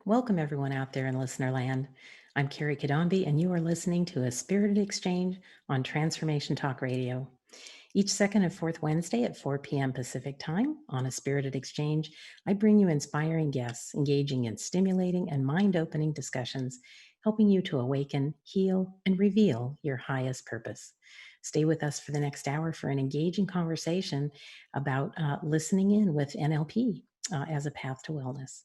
Welcome everyone out there in listener land. I'm Kerry Cadambi, and you are listening to a Spirited Exchange on Transformation Talk Radio. Each second and fourth Wednesday at 4 p.m. Pacific Time on a Spirited Exchange, I bring you inspiring guests engaging in stimulating and mind-opening discussions, helping you to awaken, heal, and reveal your highest purpose. Stay with us for the next hour for an engaging conversation about listening in with NLP as a path to wellness.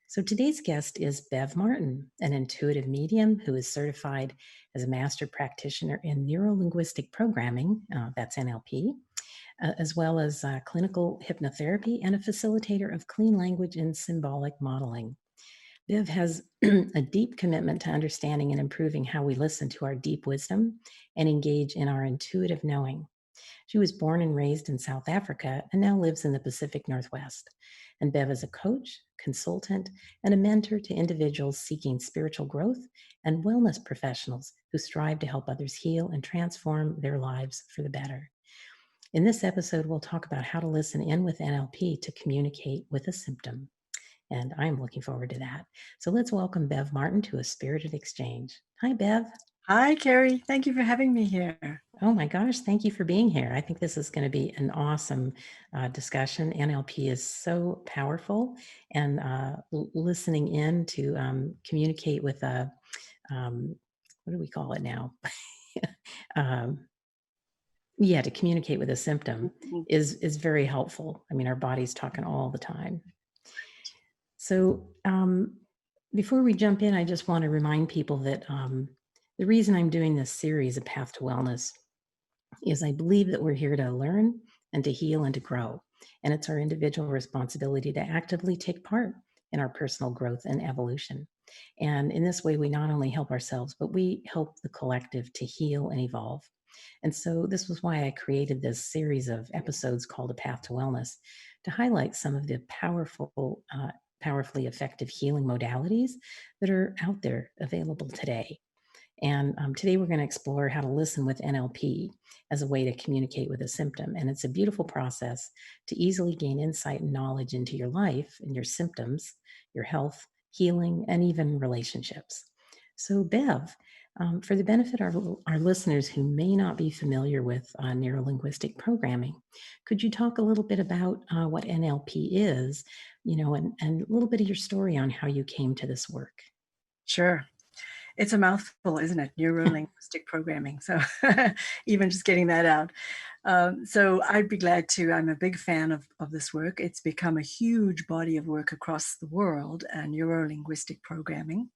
So today's guest is Bev Martin, an intuitive medium who is certified as a master practitioner in Neuro-Linguistic Programming, that's NLP, as well as clinical hypnotherapy and a facilitator of clean language and symbolic modeling. Bev has a deep commitment to understanding and improving how we listen to our deep wisdom and engage in our intuitive knowing. She was born and raised in South Africa and now lives in the Pacific Northwest. And Bev is a coach, consultant, and a mentor to individuals seeking spiritual growth and wellness professionals who strive to help others heal and transform their lives for the better. In this episode, we'll talk about how to listen in with NLP to communicate with a symptom. And I'm looking forward to that. So let's welcome Bev Martin to a Spirited Exchange. Hi, Bev. Hi, Kerry. Thank you for having me here. Oh my gosh, thank you for being here. I think this is going to be an awesome discussion. NLP is so powerful, and listening in to communicate with a, what do we call it now? To communicate with a symptom is very helpful. I mean, our body's talking all the time. So before we jump in, I just want to remind people that the reason I'm doing this series, A Path to Wellness, is I believe that we're here to learn and to heal and to grow. And it's our individual responsibility to actively take part in our personal growth and evolution. And in this way, we not only help ourselves, but we help the collective to heal and evolve. And so this was why I created this series of episodes called A Path to Wellness, to highlight some of the powerfully effective healing modalities that are out there available today. And today we're going to explore how to listen with NLP as a way to communicate with a symptom. And it's a beautiful process to easily gain insight and knowledge into your life and your symptoms, your health, healing, and even relationships. So Bev, for the benefit of our listeners who may not be familiar with neuro-linguistic programming, could you talk a little bit about what NLP is, and a little bit of your story on how you came to this work? Sure. It's a mouthful, isn't it? Neuro-linguistic programming. So even just getting that out. So I'd be glad to. I'm a big fan of this work. It's become a huge body of work across the world, neuro-linguistic programming.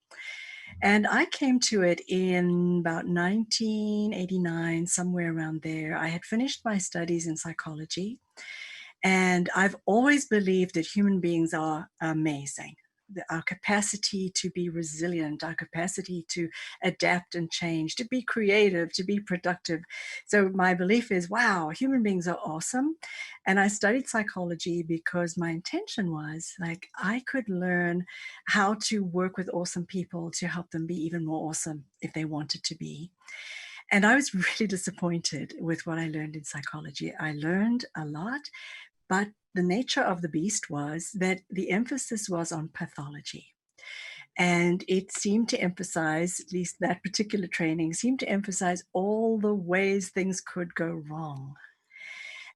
And I came to it in about 1989, somewhere around there. I had finished my studies in psychology, and I've always believed that human beings are amazing. Our capacity to be resilient, our capacity to adapt and change, to be creative, to be productive. So my belief is, wow, human beings are awesome. And I studied psychology because my intention was I could learn how to work with awesome people to help them be even more awesome if they wanted to be. And I was really disappointed with what I learned in psychology. I learned a lot, but the nature of the beast was that the emphasis was on pathology. And it seemed to emphasize, at least that particular training, seemed to emphasize all the ways things could go wrong.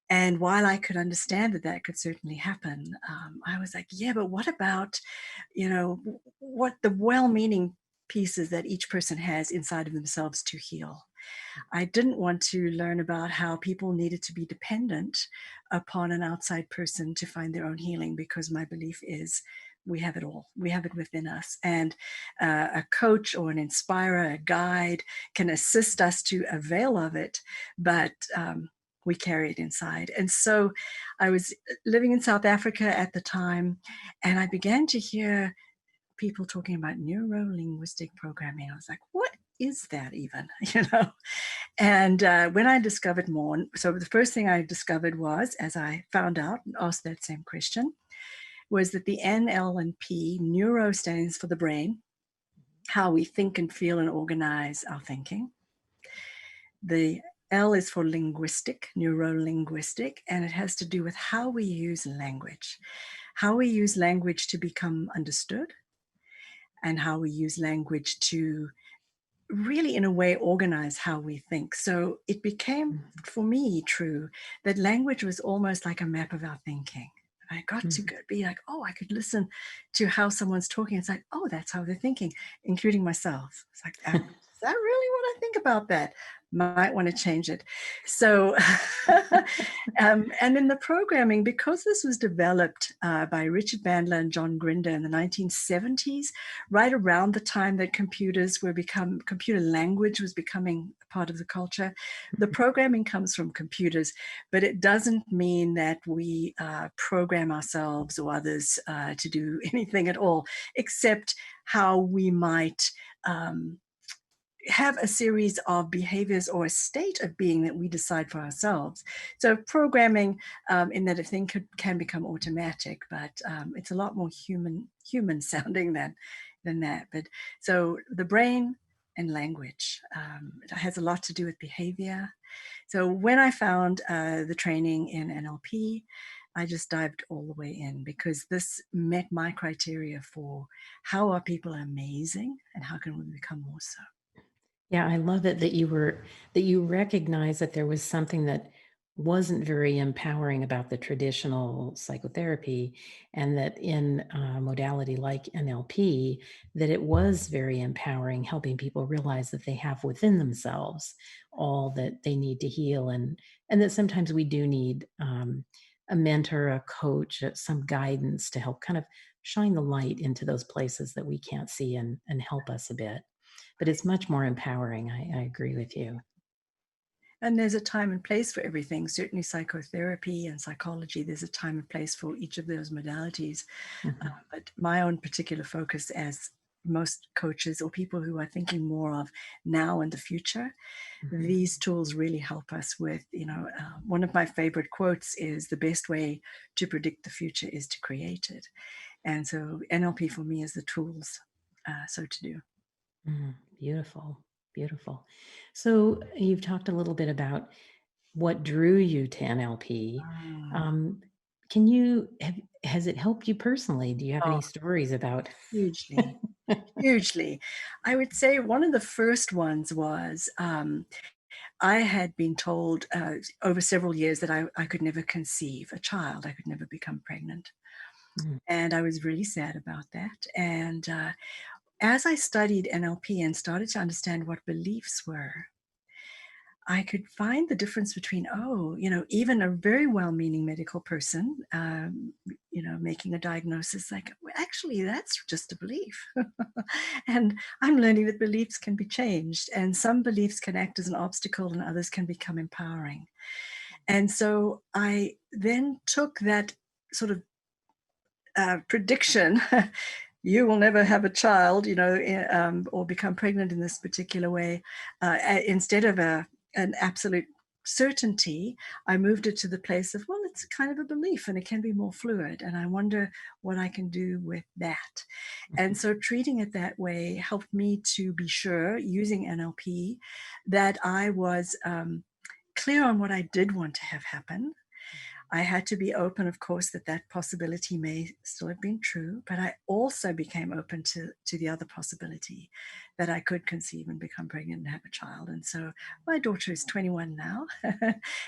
And while I could understand that that could certainly happen, I was like, yeah, but what about, what the well-meaning pieces that each person has inside of themselves to heal? I didn't want to learn about how people needed to be dependent upon an outside person to find their own healing, because my belief is we have it all. We have it within us. And a coach or an inspirer, a guide can assist us to avail of it, but we carry it inside. And so I was living in South Africa at the time, and I began to hear people talking about neuro-linguistic programming. I was like, what is that even? And when I discovered more, so the first thing I discovered was, as I found out and asked that same question, was that the NLP, neuro stands for the brain, how we think and feel and organize our thinking. The L is for linguistic, neuro-linguistic, and it has to do with how we use language, how we use language to become understood, and how we use language to really, in a way, organize how we think. So it became, Mhm. for me, true that language was almost like a map of our thinking. And I got to Mhm. be like, oh, I could listen to how someone's talking. It's like, oh, that's how they're thinking, including myself. It's like, is that really what I think about that? Might want to change it. So, and in the programming, because this was developed by Richard Bandler and John Grinder in the 1970s, right around the time that computer language was becoming part of the culture. The programming comes from computers, but it doesn't mean that we program ourselves or others to do anything at all, except how we might have a series of behaviors or a state of being that we decide for ourselves. So programming, in that a thing can become automatic, but it's a lot more human sounding than that. But so the brain and language, it has a lot to do with behavior. So when I found the training in NLP, I just dived all the way in because this met my criteria for how are people amazing and how can we become more so. Yeah, I love it that you recognize that there was something that wasn't very empowering about the traditional psychotherapy, and that in a modality like NLP, that it was very empowering, helping people realize that they have within themselves all that they need to heal, and that sometimes we do need a mentor, a coach, some guidance to help kind of shine the light into those places that we can't see and help us a bit, but it's much more empowering. I agree with you. And there's a time and place for everything. Certainly, psychotherapy and psychology, there's a time and place for each of those modalities. Mhm, But my own particular focus, as most coaches or people who are thinking more of now and the future, mhm. these tools really help us with, one of my favorite quotes is the best way to predict the future is to create it. And so NLP for me is the tools so to do. Beautiful, beautiful. So you've talked a little bit about what drew you to NLP. Mm. Um, can you has it helped you personally? Do you have Oh, any stories about? hugely. Hugely. I would say one of the first ones was I had been told over several years that I could never conceive a child, I could never become pregnant. Mm, And I was really sad about that. And as I studied NLP and started to understand what beliefs were, I could find the difference between, oh, even a very well meaning medical person, making a diagnosis like, well, actually, that's just a belief. And I'm learning that beliefs can be changed, and some beliefs can act as an obstacle, and others can become empowering. And so I then took that sort of prediction. You will never have a child, or become pregnant in this particular way. Instead of an absolute certainty, I moved it to the place of, well, it's kind of a belief and it can be more fluid. And I wonder what I can do with that. And mhm, so treating it that way helped me to be sure, using NLP, that I was clear on what I did want to have happen. I had to be open, of course, that that possibility may still have been true, but I also became open to the other possibility that I could conceive and become pregnant and have a child. And so my daughter is 21 now.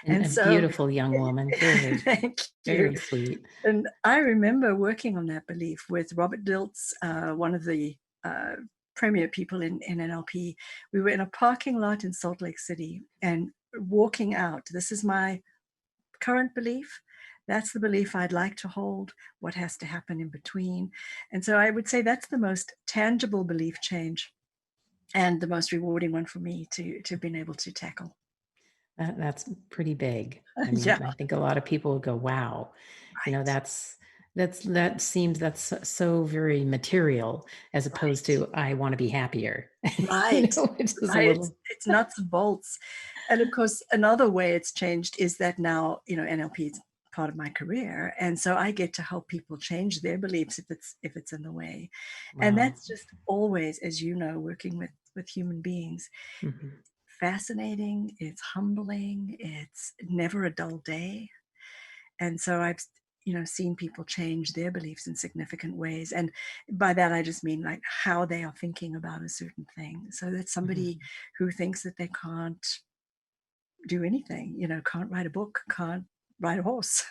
and And a so beautiful young woman, very, thank you. very sweet. And I remember working on that belief with Robert Dilts, one of the premier people in NLP. We were in a parking lot in Salt Lake City and walking out. This is my current belief. That's the belief I'd like to hold. What has to happen in between? And so I would say that's the most tangible belief change and the most rewarding one for me to have been able to tackle. That's pretty big. I Yeah, mean, I think a lot of people would go, "Wow," right, that seems that's so very material as opposed right, to I want to be happier. right, Which is a right. little. It's nuts and bolts. And of course, another way it's changed is that now, NLP is part of my career, and so I get to help people change their beliefs if it's in the way. And Wow. that's just always, as you know, working with human beings, Mhm. fascinating, it's humbling, it's never a dull day. And so I've seen people change their beliefs in significant ways, and by that I just mean like how they are thinking about a certain thing. So that somebody Mhm. who thinks that they can't do anything, can't write a book, can't ride a horse,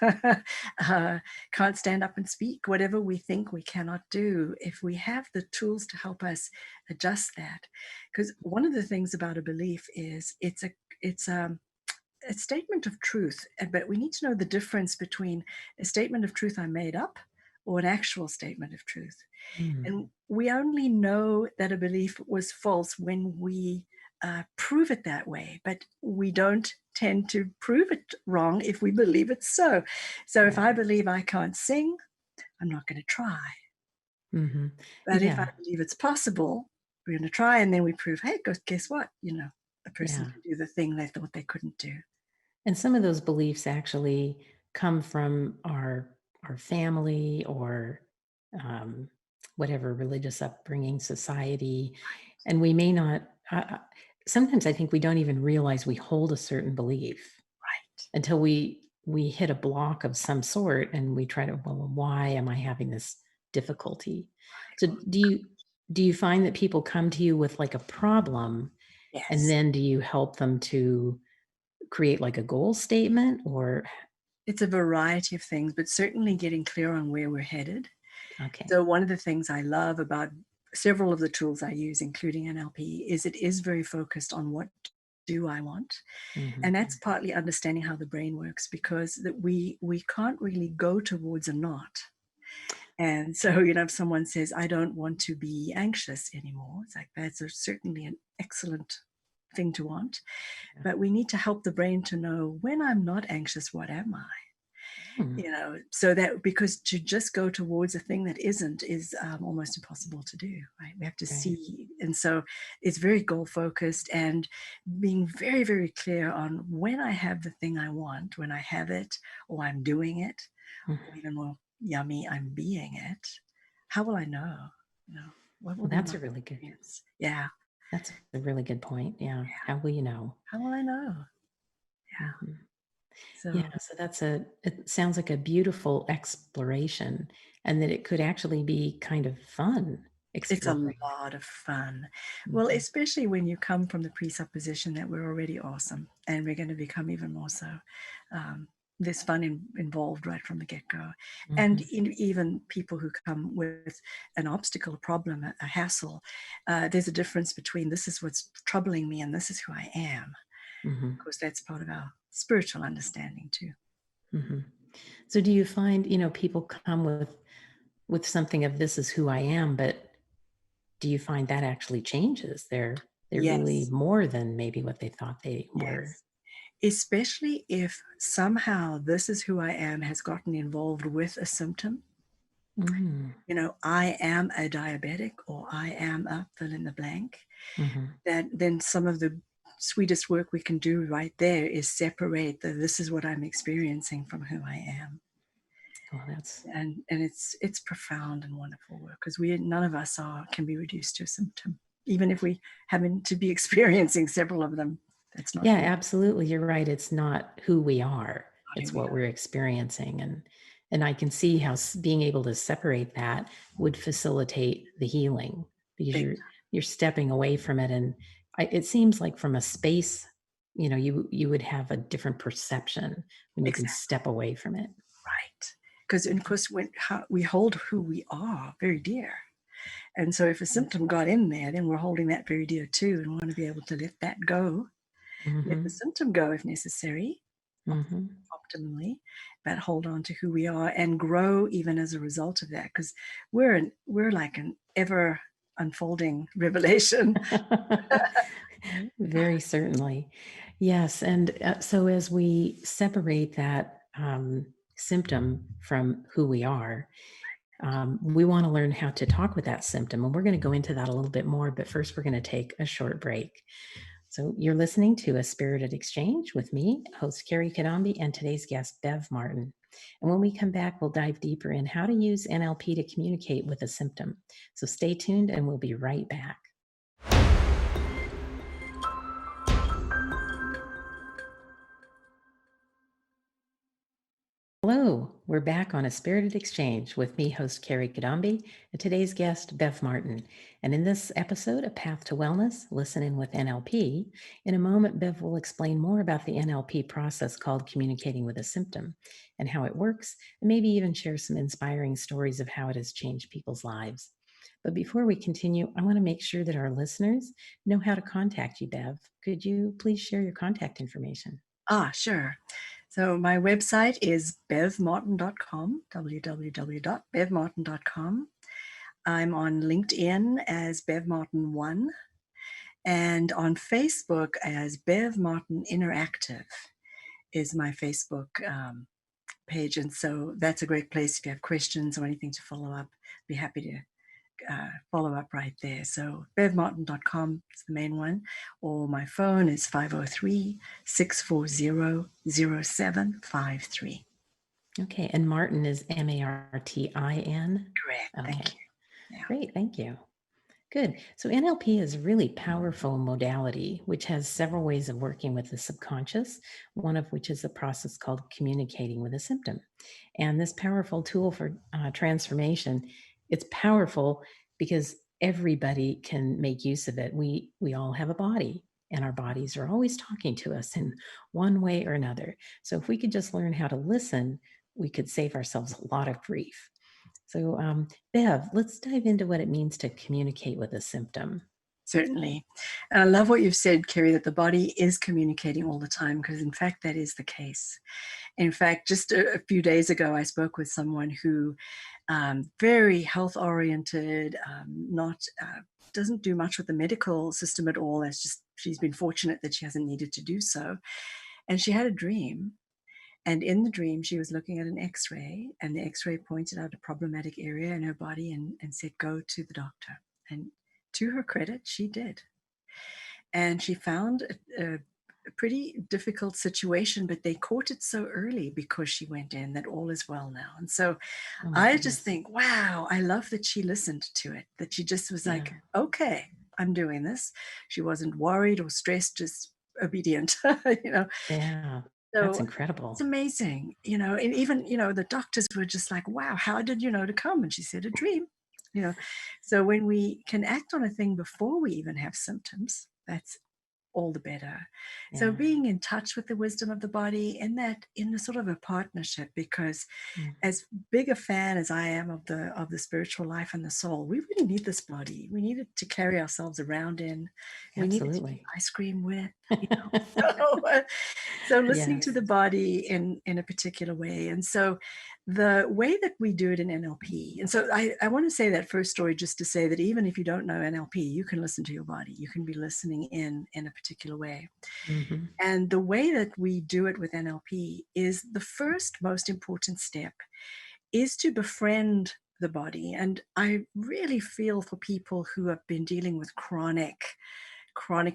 can't stand up and speak, whatever we think we cannot do, if we have the tools to help us adjust that. Because one of the things about a belief is it's a statement of truth, but we need to know the difference between a statement of truth I made up or an actual statement of truth. Mm. And we only know that a belief was false when we prove it that way, but we don't tend to prove it wrong if we believe it's so. So if I Right. believe I can't sing, I'm not going to try. Mhm. But if I Yeah. believe it's possible, we're going to try, and then we prove, hey, guess what? A person Yeah. can do the thing they thought they couldn't do. And some of those beliefs actually come from our family or um, whatever religious upbringing, society, and we may not. Sometimes I think we don't even realize we hold a certain belief Right. until we hit a block of some sort, and we try to, well, why am I having this difficulty? So Well, do you find that people come to you with like a problem, and yes. then do you help them to create like a goal statement or It's a variety of things, but certainly getting clear on where we're headed. okay. So one of the things I love about several of the tools I use, including NLP, is it is very focused on what do I want. And Mhm. that's partly understanding how the brain works, because that we can't really go towards a not. And so, if someone says, I don't want to be anxious anymore, it's like certainly an excellent thing to want. Yeah. But we need to help the brain to know, when I'm not anxious, what am I? Mm, So that, because to just go towards a thing that isn't is almost impossible to do, right? We have to right. see. And so it's very goal focused, and being very, very clear on when I have the thing I want, when I have it, or I'm doing it, or Mhm. even more yummy, I'm being it. How will I know? What will Well, be my experience? Yeah. that's a really good point. Yeah. How will you know? How will I know? Yeah. Mhm. Yeah, So so it sounds like a beautiful exploration and that it could actually be kind of fun it's a exploring. lot of fun. Well, Mhm. especially when you come from the presupposition that we're already awesome and we're going to become even more so. There's fun involved right from the get go. And Mhm. even people who come with an obstacle, a problem, a hassle, there's a difference between this is what's troubling me and this is who I am. Mhm. Of course, that's part of our spiritual understanding too. Mhm. So do you find, people come with something of this is who I am, but do you find that actually changes? They're really Yes, more than maybe what they thought they were. yes. Especially if somehow this is who I am has gotten involved with a symptom. Mm. I am a diabetic, or I am a fill in the blank. Mhm. That then some of the sweetest work we can do right there is separate the this is what I'm experiencing from who I am. Well, that's And it's profound and wonderful work, because we none of us are can be reduced to a symptom. Even if we happen to be experiencing several of them, that's not yeah, who absolutely. You're right. It's not who we are. who It's we what are. we're experiencing. And I can see how being able to separate that would facilitate the healing because Big you're stepping away from it. And it seems like from a space, you would have a different perception when you can Exactly step away from it. right. Because of course we hold who we are very dear. And so if a symptom got in there, then we're holding that very dear too, and we want to be able to let that go, let the Mm-hmm. symptom go if necessary, op- Mm-hmm. optimally, but hold on to who we are and grow even as a result of that, because we're like an ever unfolding revelation. Very certainly. Yes. And so as we separate that symptom from who we are, we want to learn how to talk with that symptom. And we're going to go into that a little bit more. But first, we're going to take a short break. So you're listening to A Spirited Exchange with me, host Kerry Cadambi, and today's guest, Bev Martin. And when we come back, we'll dive deeper in how to use NLP to communicate with a symptom. So stay tuned and we'll be right back. Hello, we're back on A Spirited Exchange with me, host Kerry Cadambi, and today's guest, Bev Martin. And in this episode, A Path to Wellness, Listen In with NLP, in a moment, Bev will explain more about the NLP process called communicating with a symptom and how it works, and maybe even share some inspiring stories of how it has changed people's lives. But before we continue, I want to make sure that our listeners know how to contact you, Bev. Could you please share your contact information? Sure. So my website is bevmartin.com, www.bevmartin.com. I'm on LinkedIn as Bev Martin1 and on Facebook as Bev Martin Interactive is my Facebook page. And so that's a great place if you have questions or anything to follow up. Be happy to follow up right there. So bevmartin.com is the main one, or my phone is 503-640-0753. Okay, and Martin is Martin. Correct. Okay, Thank you. Yeah. great, thank you. Good. So NLP is a really powerful modality, which has several ways of working with the subconscious, one of which is a process called communicating with a symptom. And this powerful tool for transformation, it's powerful because everybody can make use of it. We all have a body, and our bodies are always talking to us in one way or another. So if we could just learn how to listen, we could save ourselves a lot of grief. So, Bev, let's dive into what it means to communicate with a symptom. Certainly. And I love what you've said, Kerry, that the body is communicating all the time, because in fact, that is the case. In fact, just a few days ago, I spoke with someone who very health oriented, not doesn't do much with the medical system at all. It's just she's been fortunate that she hasn't needed to do so. And she had a dream. And in the dream, she was looking at an X-ray, and the X-ray pointed out a problematic area in her body and said, go to the doctor. And to her credit, she did. And she found a pretty difficult situation, but they caught it so early because she went in that all is well now. And so Oh my I goodness. just think, wow, I love that she listened to it, that she just was like, okay, I'm doing this. She wasn't worried or stressed, just obedient, Yeah, that's So incredible. it's amazing, and even, the doctors were just like, wow, how did you know to come? And she said, a dream, you know. So when we can act on a thing before we even have symptoms, that's all the better. So Yeah. being in touch with the wisdom of the body and that in a sort of a partnership, because Mm. as big a fan as I am of the spiritual life and the soul, we really need this body. We need it to carry ourselves around in. We need it to eat Absolutely. ice cream with, you know. So listening to Yes. the body in a particular way. And so the way that we do it in NLP, and so I want to say that first story just to say that even if you don't know NLP, you can listen to your body. You can be listening in a particular way. Hmm. And the way that we do it with NLP is the first most important step is to befriend the body. And I really feel for people who have been dealing with chronic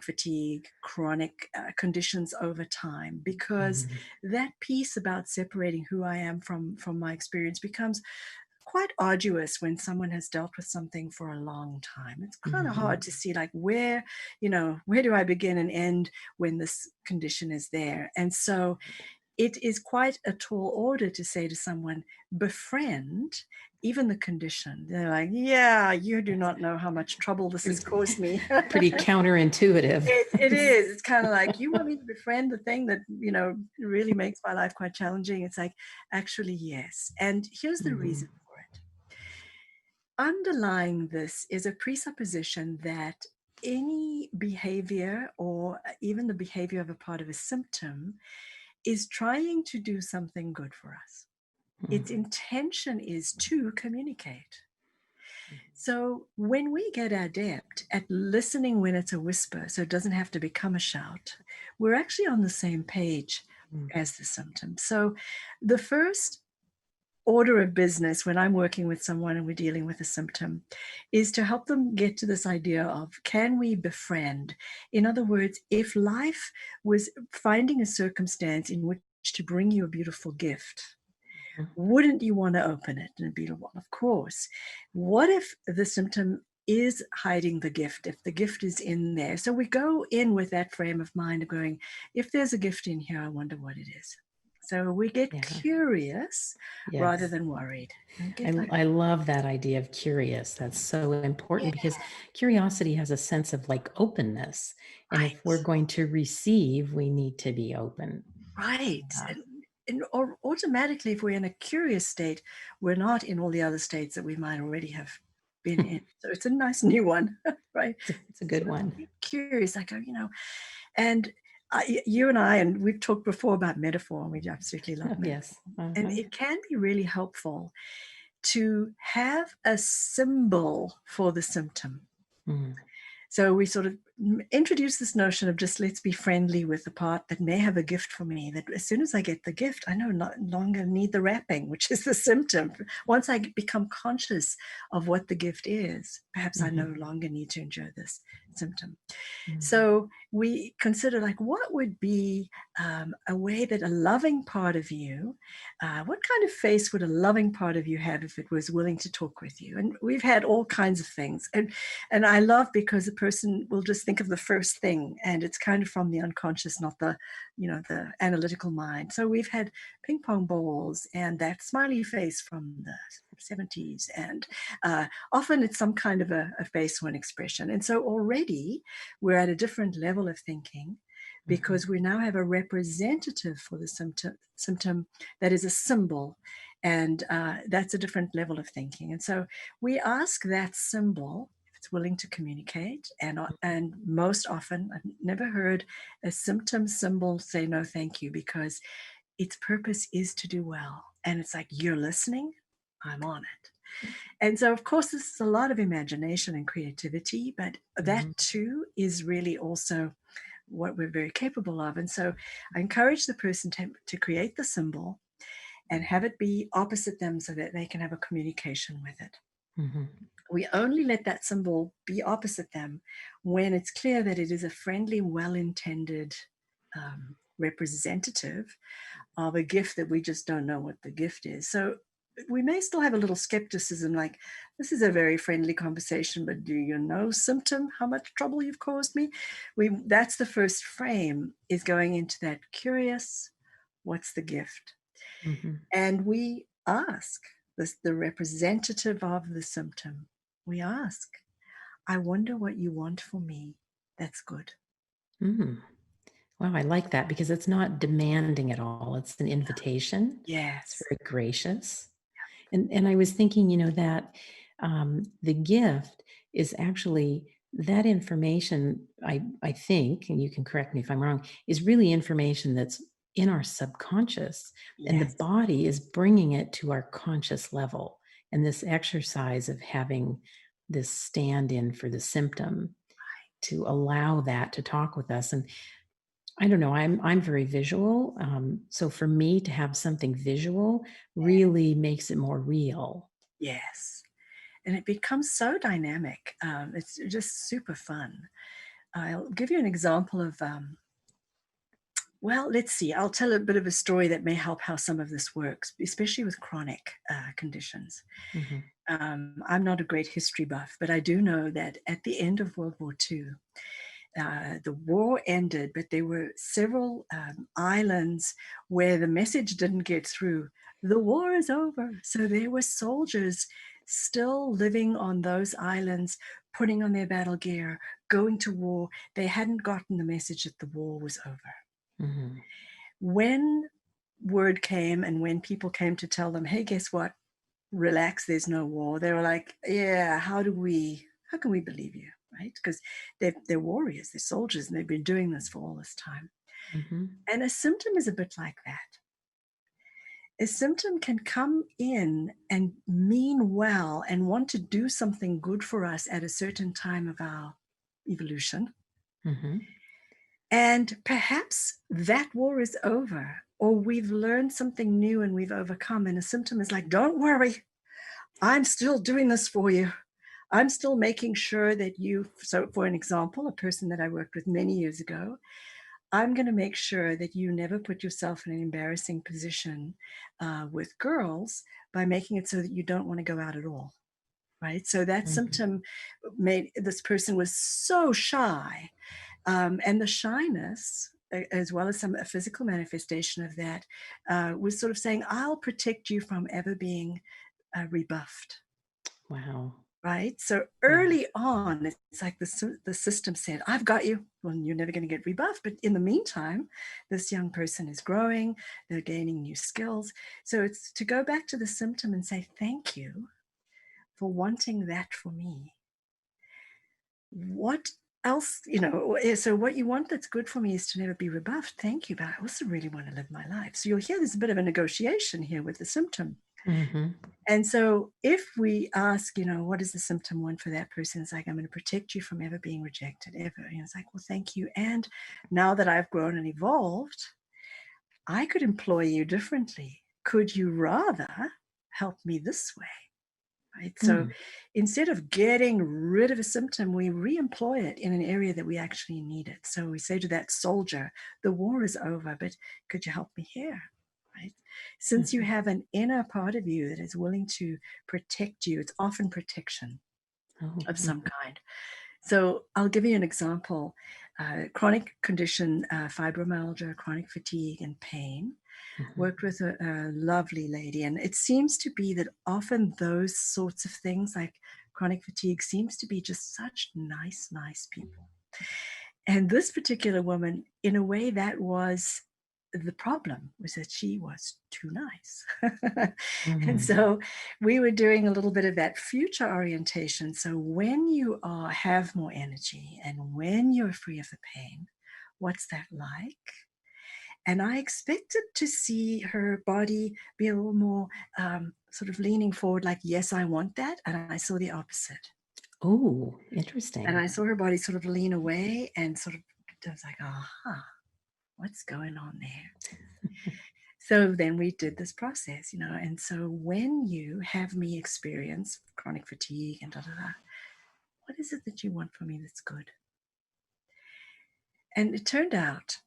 fatigue, chronic conditions over time, because Hmm. that piece about separating who I am from my experience becomes quite arduous when someone has dealt with something for a long time. It's kind of Hmm. hard to see like where do I begin and end when this condition is there. And so it is quite a tall order to say to someone, befriend even the condition. They're like, yeah, you do Yes. not know how much trouble this has Pretty, caused me. pretty counterintuitive. It is. It's kind of like, you want me to befriend the thing that, really makes my life quite challenging. It's like, actually, yes. And here's the Hmm. reason for it. Underlying this is a presupposition that any behavior or even the behavior of a part of a symptom is trying to do something good for us. Its intention is to communicate. So when we get adept at listening when it's a whisper, so it doesn't have to become a shout, we're actually on the same page as the symptom. So the first order of business when I'm working with someone and we're dealing with a symptom is to help them get to this idea of, can we befriend? In other words, if life was finding a circumstance in which to bring you a beautiful gift, Wouldn't you want to open it? And it'd be, well, of course. What if the symptom is hiding the gift, if the gift is in there? So we go in with that frame of mind of going, if there's a gift in here, I wonder what it is. So we get Yeah. curious rather Yes. than worried. And get like, I love that idea of curious. That's so yeah, important because curiosity has a sense of like openness. And if we're right, going to receive, we need to be open. right. Yeah. And or automatically, if we're in a curious state, we're not in all the other states that we might already have been in. So it's a nice new one, right? It's a good Sort of one. be curious. I go, and you and I, and we've talked before about metaphor, and we absolutely love Oh, metaphor. yes. And it can be really helpful to have a symbol for the symptom. Mhm. So we sort of introduce this notion of just let's be friendly with the part that may have a gift for me. That as soon as I get the gift, I no longer need the wrapping, which is the symptom. Once I become conscious of what the gift is, perhaps I no Mhm. longer need to endure this symptom. Mhm. So we consider like what would be a way that a loving part of you, what kind of face would a loving part of you have if it was willing to talk with you? And we've had all kinds of things, and I love because a person will just think of the first thing, and it's kind of from the unconscious, not the analytical mind. So we've had ping pong balls and that smiley face from the 70s, and often it's some kind of a face or an expression. And so already we're at a different level of thinking Mhm. because we now have a representative for the symptom that is a symbol. And that's a different level of thinking. And so we ask that symbol if it's willing to communicate. And most often, I've never heard a symptom symbol say no, thank you, because its purpose is to do well. And it's like, you're listening, I'm on it. And so, of course, this is a lot of imagination and creativity, but that Mhm. too is really also what we're very capable of. And so I encourage the person to create the symbol and have it be opposite them so that they can have a communication with it. Mhm. We only let that symbol be opposite them when it's clear that it is a friendly, well intended representative of a gift that we just don't know what the gift is. So we may still have a little skepticism like, this is a very friendly conversation, but do you know, symptom, how much trouble you've caused me? That's the first frame, is going into that curious, what's the gift? Mhm. And we ask the representative of the symptom, we ask, I wonder what you want for me. That's good. Mm. Wow, I like that because it's not demanding at all. It's an invitation. It's Yes. very gracious. And I was thinking, that the gift is actually that information, I think, and you can correct me if I'm wrong, is really information that's in our subconscious. And the Yes. body is bringing it to our conscious level. And this exercise of having this stand in for the symptom to allow that to talk with us. And I don't know. I'm very visual, so for me to have something visual really makes it more real. Yes. And it becomes so dynamic. It's just super fun. I'll give you an example of, well, let's see. I'll tell a bit of a story that may help how some of this works, especially with chronic conditions. Mhm, I'm not a great history buff, but I do know that at the end of World War II, the war ended, but there were several islands where the message didn't get through. The war is over. So there were soldiers still living on those islands, putting on their battle gear, going to war. They hadn't gotten the message that the war was over. mhm, When word came and when people came to tell them, hey, guess what? Relax, there's no war. They were like, yeah, how can we believe you? Right? Because they're warriors, they're soldiers, and they've been doing this for all this time. mhm, And a symptom is a bit like that. A symptom can come in and mean well and want to do something good for us at a certain time of our evolution. mhm, And perhaps that war is over, or we've learned something new and we've overcome. And a symptom is like, don't worry, I'm still doing this for you. I'm still making sure that you. So, for an example, a person that I worked with many years ago, I'm going to make sure that you never put yourself in an embarrassing position with girls by making it so that you don't want to go out at all. Right. So that Mhm. symptom made this person was so shy. And the shyness, as well as a physical manifestation of that, was sort of saying, I'll protect you from ever being rebuffed. Wow. Right. So Yeah. early on, it's like the system said, I've got you. Well, you're never going to get rebuffed. But in the meantime, this young person is growing, they're gaining new skills. So it's to go back to the symptom and say, thank you for wanting that for me. What else, so what you want that's good for me is to never be rebuffed. Thank you. But I also really want to live my life. So you'll hear there's a bit of a negotiation here with the symptom. Mhm. And so if we ask, what is the symptom want for that person? It's like, I'm going to protect you from ever being rejected, ever. It's like, well, thank you. And now that I've grown and evolved, I could employ you differently. Could you rather help me this way? Right. So Mm. instead of getting rid of a symptom, we re-employ it in an area that we actually need it. So we say to that soldier, the war is over, but could you help me here? Right. Since you Mhm. have an inner part of you that is willing to protect you, it's often protection Oh. of some Mhm. kind. So I'll give you an example. Chronic condition, fibromyalgia, chronic fatigue, and pain. Mhm. Worked with a lovely lady, and it seems to be that often those sorts of things, like chronic fatigue, seems to be just such nice people. And this particular woman, in a way, that was the problem, was that she was too nice. And Mhm. so we were doing a little bit of that future orientation. So when you have more energy and when you're free of the pain, what's that like? And I expected to see her body be a little more sort of leaning forward, like, yes, I want that. And I saw the opposite. Oh, And interesting. I saw her body sort of lean away and sort of, I was like, aha, what's going on there? So then we did this process, and so when you have me experience chronic fatigue and da da da, what is it that you want from me that's good? And it turned out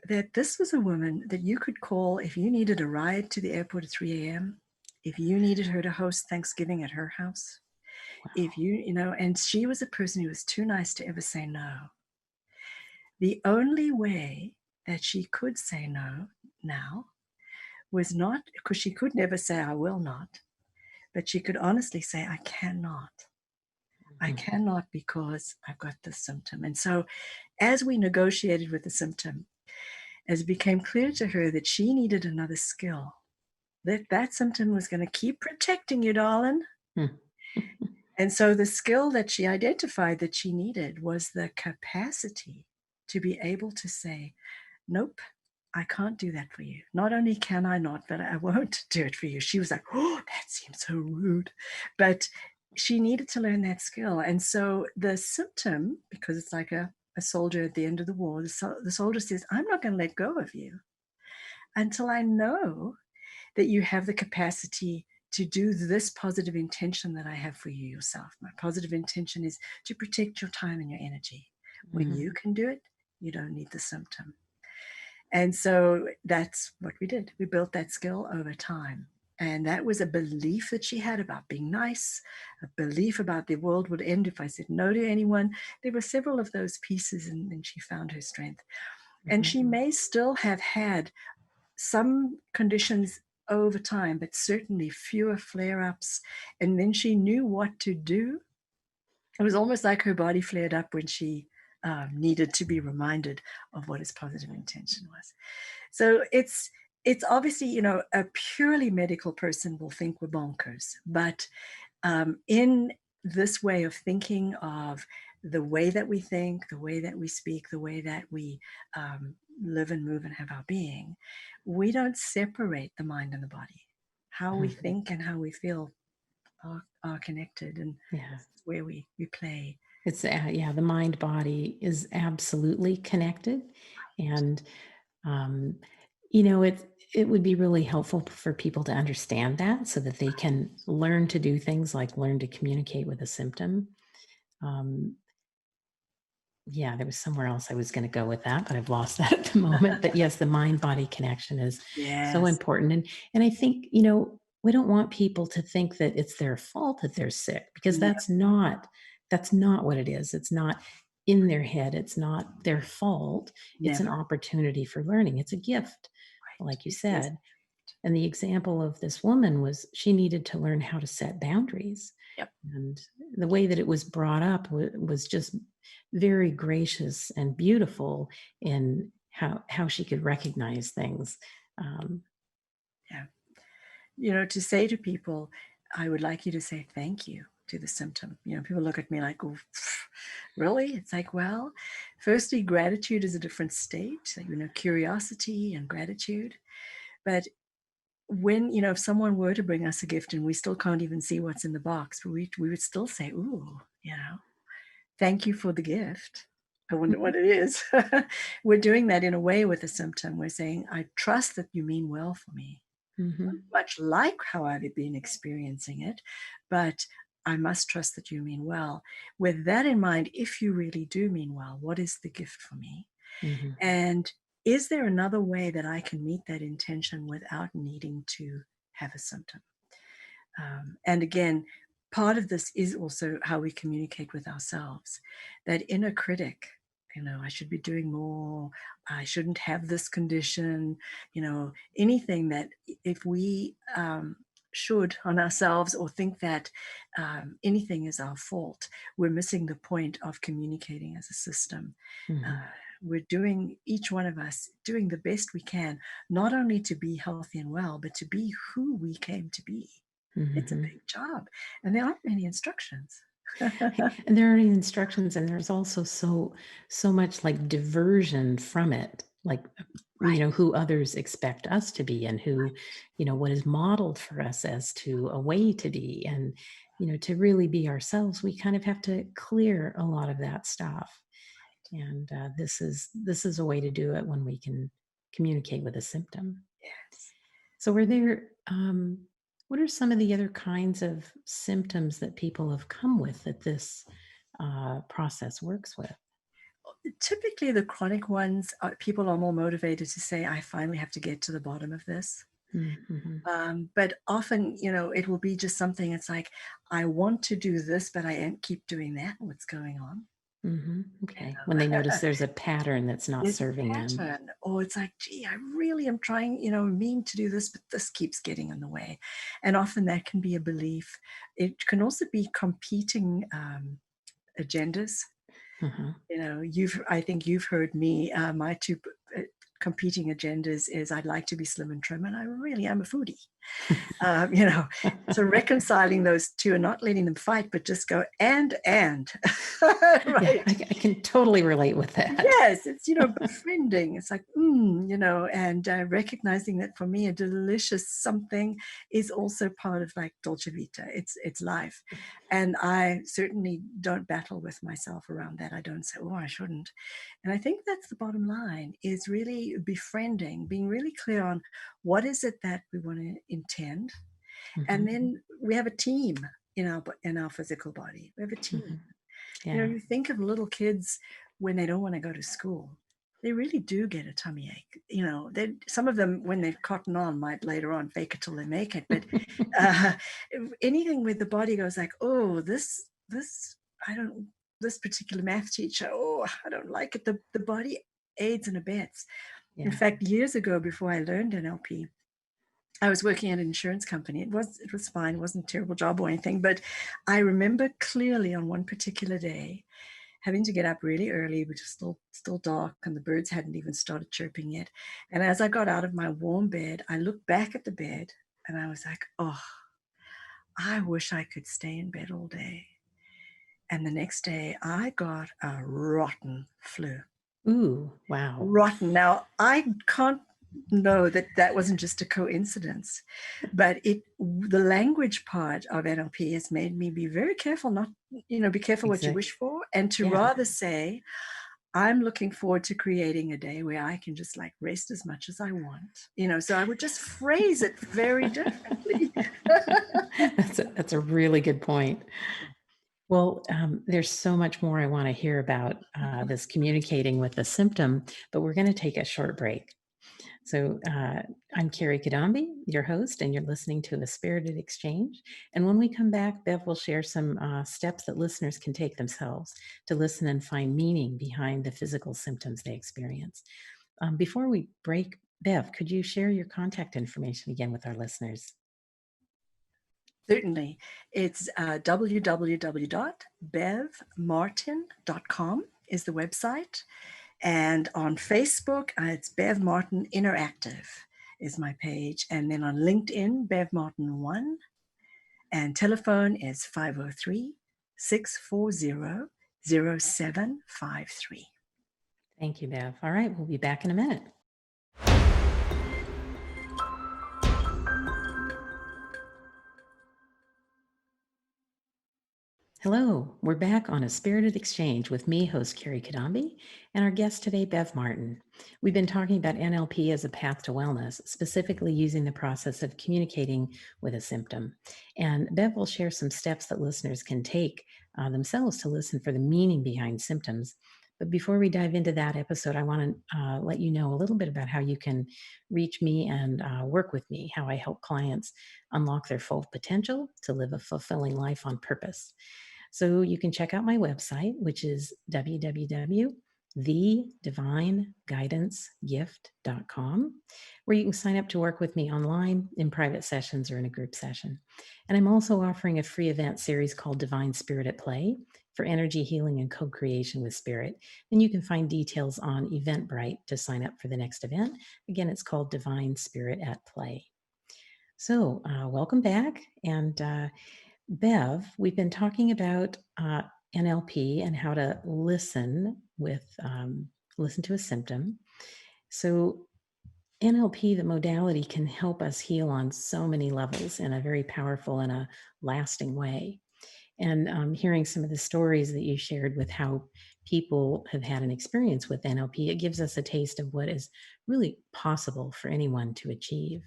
that this was a woman that you could call if you needed a ride to the airport at 3 a.m., if you needed her to host Thanksgiving at her house, if Wow. and she was a person who was too nice to ever say no. The only way that she could say no now was not because she could never say, I will not, but she could honestly say, I cannot. I Mhm. cannot because I've got this symptom. And so as we negotiated with the symptom, as it became clear to her that she needed another skill, that symptom was going to keep protecting you, darling. Mm. And so the skill that she identified that she needed was the capacity to be able to say, nope, I can't do that for you. Not only can I not, but I won't do it for you. She was like, oh, that seems so rude. But she needed to learn that skill. And so the symptom, because it's like a soldier at the end of the war, the soldier says, I'm not going to let go of you until I know that you have the capacity to do this positive intention that I have for you yourself. My positive intention is to protect your time and your energy. When you Mhm. can do it, you don't need the symptom. And so that's what we did. We built that skill over time. And that was a belief that she had about being nice, a belief about the world would end if I said no to anyone. There were several of those pieces, and then she found her strength. And Mhm. she may still have had some conditions over time, but certainly fewer flare ups. And then she knew what to do. It was almost like her body flared up when she needed to be reminded of what his positive intention was. So it's obviously, a purely medical person will think we're bonkers, but in this way of thinking of the way that we think, the way that we speak, the way that we live and move and have our being, we don't separate the mind and the body. How we Mhm. think and how we feel are connected, and Yeah. this is where we play. It's yeah, the mind body is absolutely connected. And um, it would be really helpful for people to understand that so that they can learn to do things like learn to communicate with a symptom. Um, Yeah, there was somewhere else I was going to go with that, but I've lost that at the moment. But yes, the mind body connection is so Yes, important. And I think, we don't want people to think that it's their fault that they're sick, because never, that's not what it is. It's not in their head. It's not their fault. It's an never. opportunity for learning. It's a gift, Right. like you It is. said. And the example of this woman was she needed to learn how to set boundaries. Yep. And the way that it was brought up was just very gracious and beautiful in how she could recognize things. Um, Yeah. To say to people, I would like you to say thank you to the symptom. People look at me like, oh, really? It's like, well, firstly, gratitude is a different state, curiosity and gratitude. But when, if someone were to bring us a gift and we still can't even see what's in the box, but we would still say, ooh, thank you for the gift. I wonder what it is. We're doing that in a way with a symptom. We're saying, I trust that you mean well for me. mhm, Much like how I've been experiencing it, but I must trust that you mean well. With that in mind, if you really do mean well, what is the gift for me? mhm, And is there another way that I can meet that intention without needing to have a symptom? And again, part of this is also how we communicate with ourselves. That inner critic, I should be doing more, I shouldn't have this condition, anything that if we should on ourselves or think that anything is our fault, we're missing the point of communicating as a system. Uh, mhm, we're doing, each one of us, doing the best we can, not only to be healthy and well, but to be who we came to be. It's a mhm. big job, and there aren't many instructions. And there are instructions, and there's also so much like diversion from it, like Right, who others expect us to be, and who, what is modeled for us as to a way to be. And to really be ourselves, we kind of have to clear a lot of that stuff. And this is a way to do it when we can communicate with a symptom. yes. So, what are some of the other kinds of symptoms that people have come with that this process works with? Typically, the chronic ones, people are more motivated to say, "I finally have to get to the bottom of this." Mm-hmm. But often, it will be just something, it's like, "I want to do this, but I keep doing that. What's going on?" Mm-hmm. You Okay. When they know? notice there's a pattern that's not There's a serving them. pattern. Or it's like, gee, I really am trying, mean to do this, but this keeps getting in the way. And often that can be a belief. It can also be competing agendas. Uh-huh. I think you've heard me, my two competing agendas is I'd like to be slim and trim, and I really am a foodie. um, you know, so reconciling those two and not letting them fight, but just go and Yeah, right. I can totally relate with that. Yes, it's, befriending. It's like, and recognizing that for me, a delicious something is also part of like Dolce Vita. It's life. And I certainly don't battle with myself around that. I don't say, oh, I shouldn't. And I think that's the bottom line is really befriending, being really clear on what is it that we want to intend. Hmm. And then we have a team in our physical body. We have a team. Hmm. Yeah. You think of little kids when they don't want to go to school. They really do get a tummy ache. Some of them, when they're cotton on, might later on fake it till they make it. But uh, anything where the body goes like, oh, I don't, this particular math teacher, oh, I don't like it. The body aids and abets. In Yeah. fact, years ago, before I learned NLP, I was working at an insurance company. It was fine. It wasn't a terrible job or anything. But I remember clearly on one particular day having to get up really early, which was still dark, and the birds hadn't even started chirping yet. And as I got out of my warm bed, I looked back at the bed and I was like, oh, I wish I could stay in bed all day. And the next day I got a rotten flu. Ooh, wow. Rotten. Now, I can't know that that wasn't just a coincidence, but the language part of NLP has made me be very careful, not, be careful what you Exactly. wish for, and to Yeah. rather say, I'm looking forward to creating a day where I can just like rest as much as I want. So I would just phrase it very differently. That's a really good point. Well, there's so much more I want to hear about this communicating with the symptom, but we're going to take a short break. So, I'm Kerry Cadambi, your host, and you're listening to A Spirited Exchange. And when we come back, Bev will share some steps that listeners can take themselves to listen and find meaning behind the physical symptoms they experience. Before we break, Bev, could you share your contact information again with our listeners? Certainly. It's www.bevmartin.com is the website. And on Facebook, it's Bev Martin Interactive is my page. And then on LinkedIn, Bev Martin 1. And telephone is 503-640-0753. Thank you, Bev. All right, we'll be back in a minute. Hello, we're back on A Spirited Exchange with me, host Kerry Cadambi, and our guest today, Bev Martin. We've been talking about NLP as a path to wellness, specifically using the process of communicating with a symptom. And Bev will share some steps that listeners can take themselves to listen for the meaning behind symptoms. But before we dive into that episode, I want to let you know a little bit about how you can reach me and work with me, how I help clients unlock their full potential to live a fulfilling life on purpose. So you can check out my website, which is www.thedivineguidancegift.com, where you can sign up to work with me online in private sessions or in a group session. And I'm also offering a free event series called Divine Spirit at Play for energy healing and co-creation with spirit. And you can find details on Eventbrite to sign up for the next event. Again, it's called Divine Spirit at Play. So welcome back. And Bev, we've been talking about NLP and how to listen to a symptom. So NLP, the modality, can help us heal on so many levels in a very powerful and a lasting way. And hearing some of the stories that you shared with how people have had an experience with NLP, it gives us a taste of what is really possible for anyone to achieve.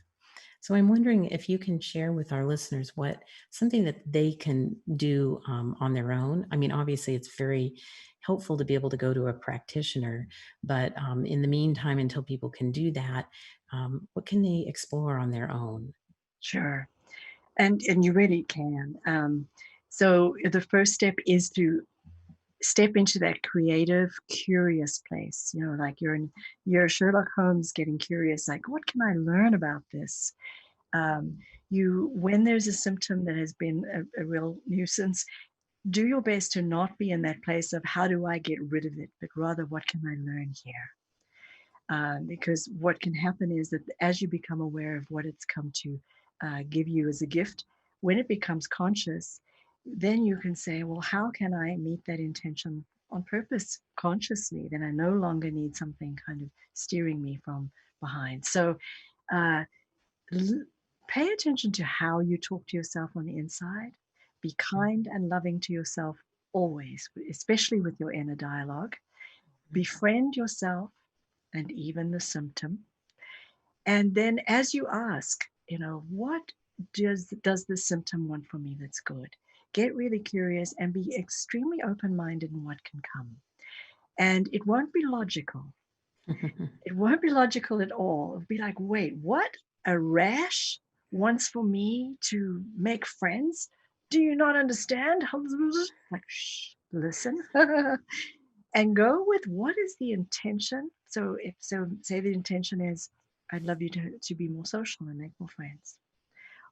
So I'm wondering if you can share with our listeners what something that they can do on their own. I mean, obviously, it's very helpful to be able to go to a practitioner, but in the meantime, until people can do that, what can they explore on their own? Sure. And you really can. So the first step is to step into that creative, curious place. Like you're Sherlock Holmes getting curious, like, what can I learn about this? When there's a symptom that has been a real nuisance, do your best to not be in that place of how do I get rid of it, but rather what can I learn here? Because what can happen is that as you become aware of what it's come to give you as a gift, when it becomes conscious, then you can say, well, how can I meet that intention on purpose consciously? Then I no longer need something kind of steering me from behind. So uh, pay attention to how you talk to yourself on the inside. Be kind and loving to yourself always, especially with your inner dialogue. Befriend yourself and even the symptom. And then as you ask, what does this symptom want from me that's good? Get really curious and be extremely open-minded in what can come. And it won't be logical. It won't be logical at all. It'll be like, wait, what? A rash wants for me to make friends? Do you not understand? Like, shh, listen. And go with what is the intention. So say the intention is, I'd love you to be more social and make more friends,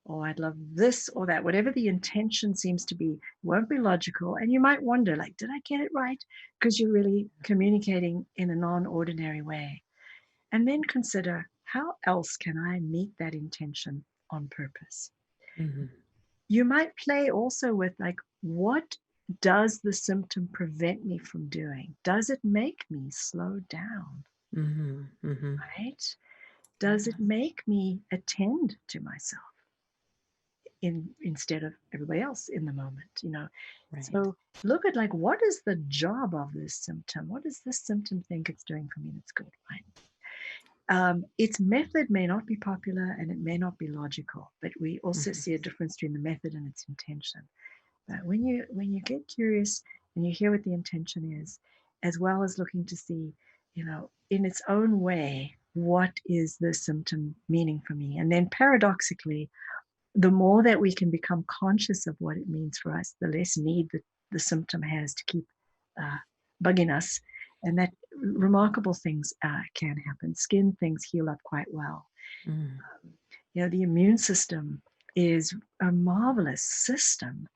or I'd love this or that. Whatever the intention seems to be, won't be logical, and you might wonder, like, did I get it right? Because you're really communicating in a non-ordinary way. And then consider, how else can I meet that intention on purpose? Mhm. You might play also with, like, what does the symptom prevent me from doing? Does it make me slow down? Mhm. Mhm. Right? Yeah. Does it make me attend to myself instead of everybody else in the moment? Right. So look at, like, what is the job of this symptom? What does this symptom think it's doing for me that's good, right? Its method may not be popular and it may not be logical, but we also Mhm. see a difference between the method and its intention. But when you get curious and you hear what the intention is, as well as looking to see, in its own way, what is the symptom meaning for me? And then paradoxically, the more that we can become conscious of what it means for us, the less need the symptom has to keep uh, bugging us. And that remarkable things can happen. Skin things heal up quite well. Mm. The immune system is a marvelous system,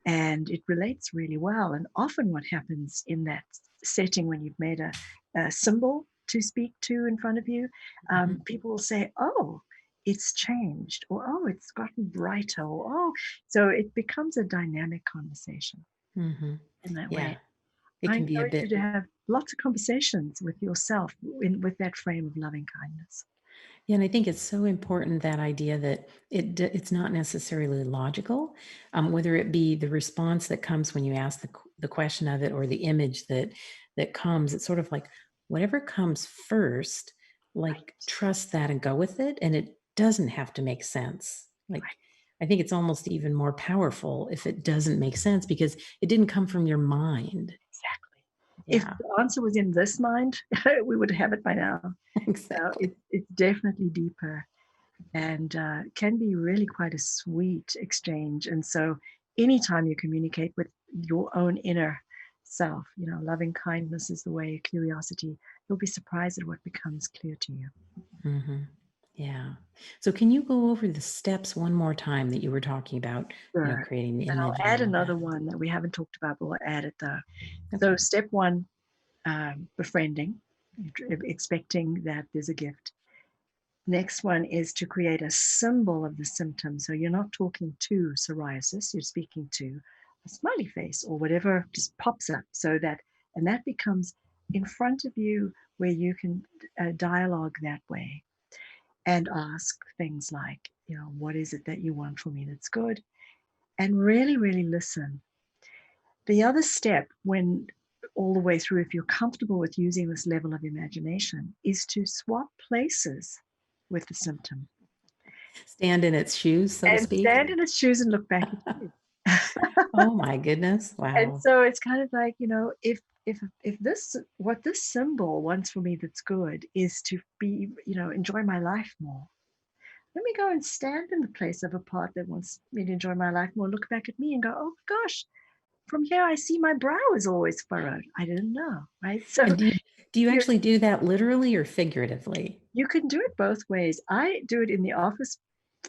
and it relates really well. And often what happens in that setting when you've made a symbol to speak to in front of you, Mhm. people will say, oh, it's changed, or oh, it's gotten brighter, or oh, so it becomes a dynamic conversation Mhm. in that Yeah, way. it I can be a encourage you bit. to have lots of conversations with yourself with that frame of loving kindness. Yeah, and I think it's so important, that idea that it's not necessarily logical, whether it be the response that comes when you ask the question of it, or the image that comes. It's sort of like whatever comes first, like Right, trust that and go with it, and it doesn't have to make sense. Like, right. I think it's almost even more powerful if it doesn't make sense, because it didn't come from your mind. Exactly. If Yeah, the answer was in this mind, we would have it by now. exactly. It's definitely deeper, and can be really quite a sweet exchange. And so, anytime you communicate with your own inner self, loving kindness is the way, curiosity, you'll be surprised at what becomes clear to you. Mhm. Yeah. So can you go over the steps one more time that you were talking about, Sure. creating the And I'll image and add all of that? another one that we haven't talked about, but we'll add it though. So, Okay. step one, befriending, expecting that there's a gift. Next one is to create a symbol of the symptom. So you're not talking to psoriasis, you're speaking to a smiley face or whatever just pops up, and that becomes in front of you, where you can dialogue that way and ask things like, what is it that you want from me that's good? And really, really listen. The other step, when all the way through, if you're comfortable with using this level of imagination, is to swap places with the symptom Stand in its shoes, so to and speak. stand in its shoes and look back at you. Oh my goodness. And Wow. so it's kind of like, if this what this symbol wants for me that's good is to be, enjoy my life more. Let me go and stand in the place of a part that wants me to enjoy my life more, look back at me and go, oh my gosh, from here I see my brow is always furrowed. I didn't know, right? So And do you you're, actually do that literally or figuratively? you can do it both ways. I do it in the office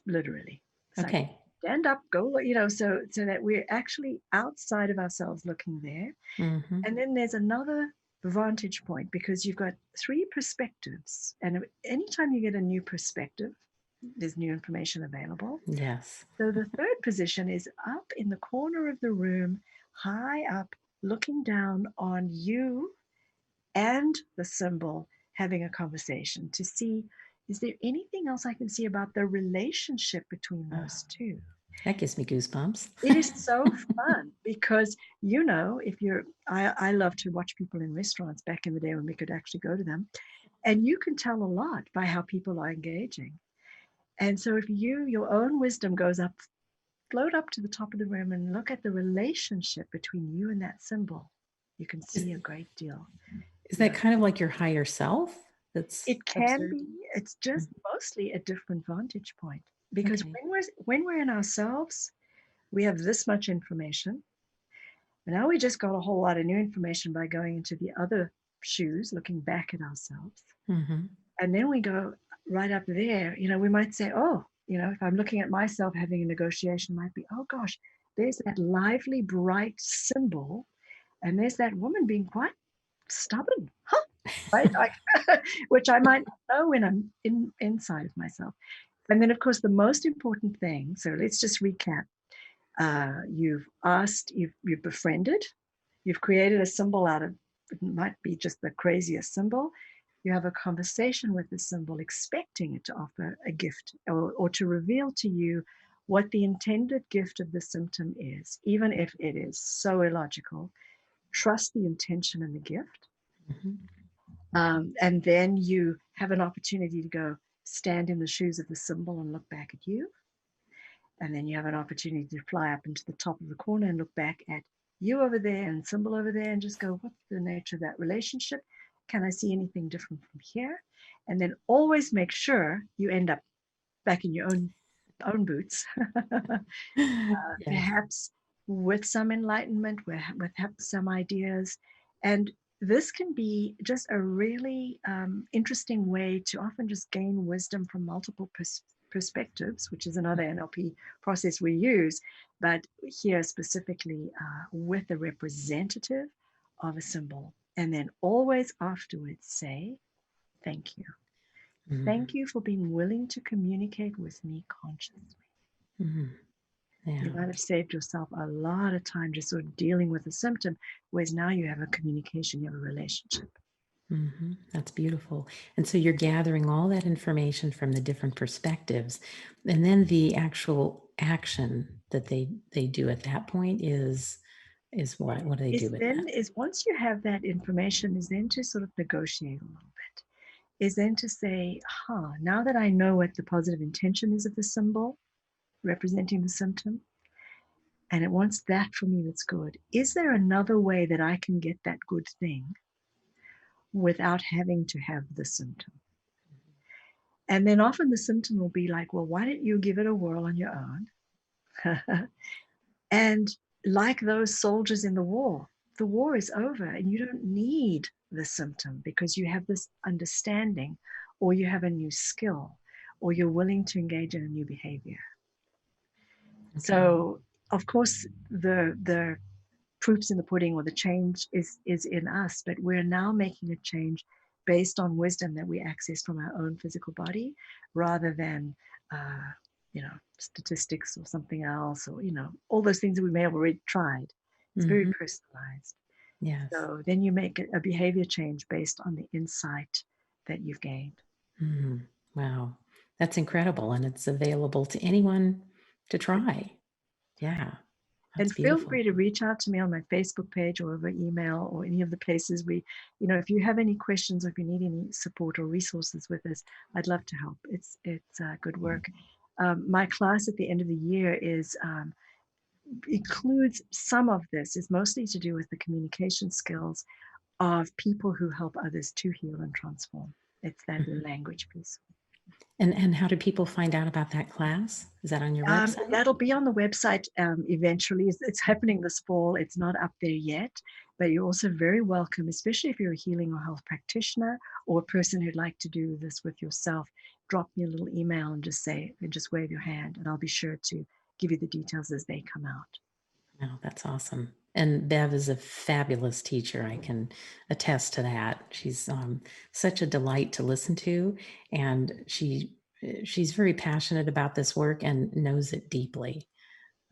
literally. It's like Okay. stand up, go, so that we're actually outside of ourselves looking there. Mhm. And then there's another vantage point, because you've got three perspectives. And anytime you get a new perspective, there's new information available. Yes. So the third position is up in the corner of the room, high up, looking down on you and the symbol, having a conversation to see, is there anything else I can see about the relationship between Oh, those two? that gives me goosebumps. It is so fun because, if I love to watch people in restaurants back in the day when we could actually go to them, and you can tell a lot by how people are engaging. And so if your own wisdom goes up, float up to the top of the room and look at the relationship between you and that symbol, you can Is, see a great deal. is You that know, kind of like your higher self that's it can observed? be, it's just Mm. mostly a different vantage point, because Okay. when we're in ourselves, we have this much information. And now we just got a whole lot of new information by going into the other shoes, looking back at ourselves. Mhm. And then we go right up there, we might say, oh, if I'm looking at myself having a negotiation, might be, oh gosh, there's that lively, bright symbol. And there's that woman being quite stubborn, huh? Right? Which I might not know when I'm inside of myself. And then, of course, the most important thing, so let's just recap. You've asked, you've befriended, you've created a symbol out of, it might be just the craziest symbol. You have a conversation with the symbol, expecting it to offer a gift, or to reveal to you what the intended gift of the symptom is, even if it is so illogical. Trust the intention and the gift. Mhm. And then you have an opportunity to go stand in the shoes of the symbol and look back at you. And then you have an opportunity to fly up into the top of the corner and look back at you over there and symbol over there and just go, what's the nature of that relationship? Can I see anything different from here? And then always make sure you end up back in your own boots, Yes. perhaps with some enlightenment, with perhaps some ideas. And this can be just a really interesting way to often just gain wisdom from multiple perspectives, which is another NLP process we use, but here specifically with a representative of a symbol. And then always afterwards say, thank you. Mm, Thank you for being willing to communicate with me consciously. mm, You yeah. might have saved yourself a lot of time just sort of dealing with a symptom, whereas now you have a communication, you have a relationship. That's beautiful. And so you're gathering all that information from the different perspectives, and then the actual action that they do at that point is what? What do they do Is with then that? is once you have that information, is then to sort of negotiate a little bit. Is then to say, now that I know what the positive intention is of the symbol representing the symptom, and it wants that for me that's good, is there another way that I can get that good thing without having to have the symptom? And then often the symptom will be like, well, why don't you give it a whirl on your own? And like those soldiers in the war is over and you don't need the symptom because you have this understanding or you have a new skill or you're willing to engage in a new behavior. Okay. So, of course, the proofs in the pudding or the change is in us, but we're now making a change based on wisdom that we access from our own physical body rather than uh, statistics or something else, or all those things that we may have already tried. It's very hmm personalized. Yes. So then you make a behavior change based on the insight that you've gained. Mhm. Wow. That's incredible, and it's available to anyone to try. Yeah, that's And feel beautiful. free to reach out to me on my Facebook page or over email or any of the places if you have any questions or if you need any support or resources with this, I'd love to help. It's good work. My class at the end of the year includes some of this. Is mostly to do with the communication skills of people who help others to heal and transform. It's that Mhm. language piece. And how do people find out about that class? Is that on your website? That'll be on the website eventually. It's happening this fall. It's not up there yet, but you're also very welcome, especially if you're a healing or health practitioner or a person who'd like to do this with yourself. Drop me a little email and just wave your hand, and I'll be sure to give you the details as they come out. Oh, that's awesome. And Bev is a fabulous teacher. I can attest to that. She's such a delight to listen to, and she's very passionate about this work and knows it deeply.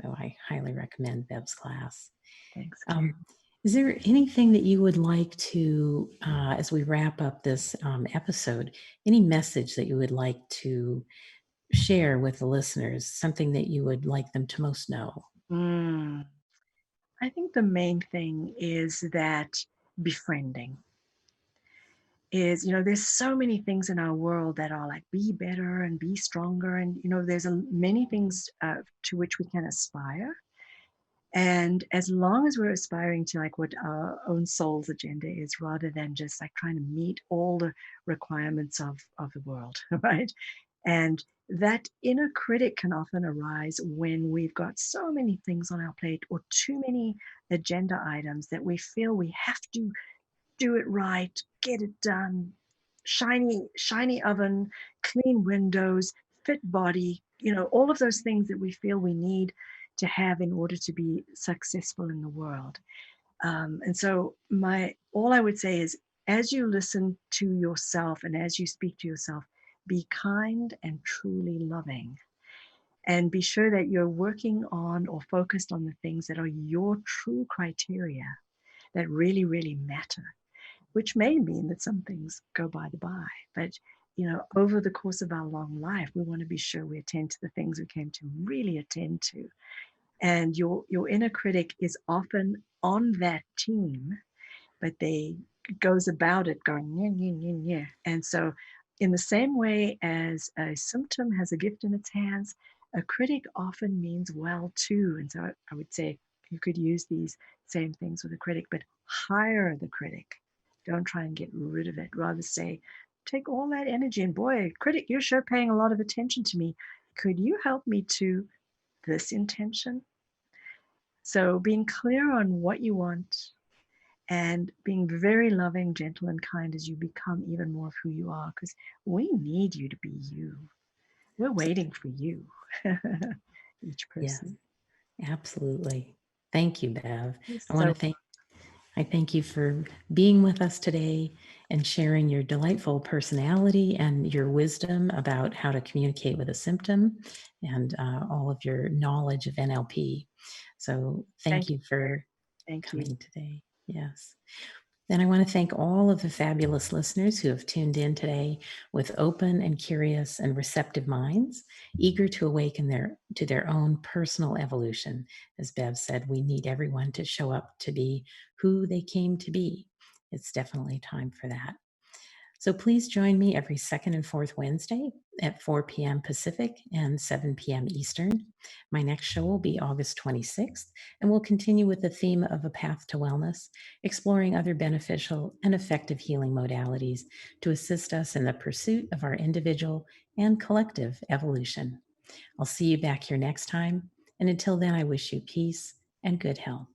So I highly recommend Bev's class. Thanks, Kerry. Um, is there anything that you would like to, as we wrap up this episode, any message that you would like to share with the listeners, something that you would like them to most know? Mm, I think the main thing is that befriending is, there's so many things in our world that are like be better and be stronger. And, there's many things to which we can aspire. And as long as we're aspiring to like what our own soul's agenda is, rather than just like trying to meet all the requirements of the world, right? And that inner critic can often arise when we've got so many things on our plate or too many agenda items that we feel we have to do it right, get it done, shiny oven, clean windows, fit body, all of those things that we feel we need to have in order to be successful in the world. And so all I would say is as you listen to yourself and as you speak to yourself, be kind and truly loving. And be sure that you're working on or focused on the things that are your true criteria that really, really matter, which may mean that some things go by the by. But over the course of our long life, we want to be sure we attend to the things we came to really attend to. And your inner critic is often on that team, but they goes about it going yeah, yeah, yeah, yeah. And so in the same way as a symptom has a gift in its hands, A critic often means well too. And so I would say you could use these same things with a critic, but hire the critic. Don't try and get rid of it. Rather say, take all that energy and boy, critic, you're sure paying a lot of attention to me. Could you help me to this intention? So being clear on what you want and being very loving, gentle, and kind as you become even more of who you are, because we need you to be you. We're waiting for you, each Yes, person. absolutely. Thank you, Bev. You're I want to so thank you for being with us today and sharing your delightful personality and your wisdom about how to communicate with a symptom and all of your knowledge of NLP. So thank thank you you. for Thank you. coming today. Yes. Then I want to thank all of the fabulous listeners who have tuned in today with open and curious and receptive minds, eager to awaken to their own personal evolution. As Bev said, we need everyone to show up to be who they came to be. It's definitely time for that. So please join me every second and fourth Wednesday at 4 p.m. Pacific and 7 p.m. Eastern. My next show will be August 26th, and we'll continue with the theme of a path to wellness, exploring other beneficial and effective healing modalities to assist us in the pursuit of our individual and collective evolution. I'll see you back here next time, and until then, I wish you peace and good health.